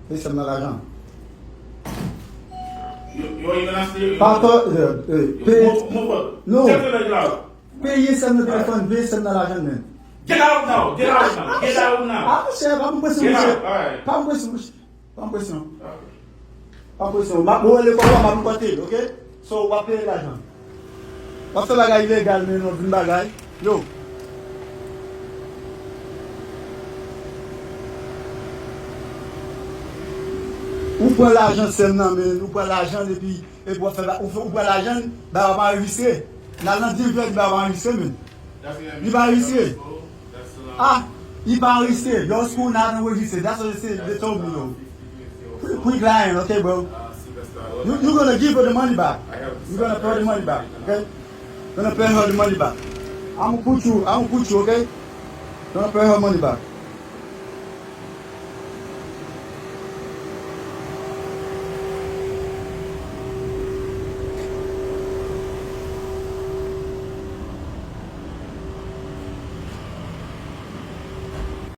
Laissez moi l'argent. You ain't gonna stay. Pardon, non. Get out. Payez ça dans le téléphone, payez ça dans l'argent même. Get out now. Get out now. Get out now. Ah, monsieur, pas me pression, Get monsieur. out. All right. Pas me pression, monsieur. Pas me pression. Pas me pression. Bon, le combat, ma côté, ok? So, on va payer l'argent. On fait bagage illégal, mais non, une bagage. Yo. Ou prend l'argent seulement, mais ou prend l'argent et puis on faire ou prend l'argent, bah on va enregistrer. L'argent dit que bah on va enregistrer même. Il va enregistrer. Ah, il va enregistrer. Your school not enregistrer. That's what they told me. Yo. Quick line, okay, bro. You're gonna give her the money back. You're gonna pay the money back, okay? You're gonna pay her the money back. I'm gonna put you, okay? You're gonna pay her money back.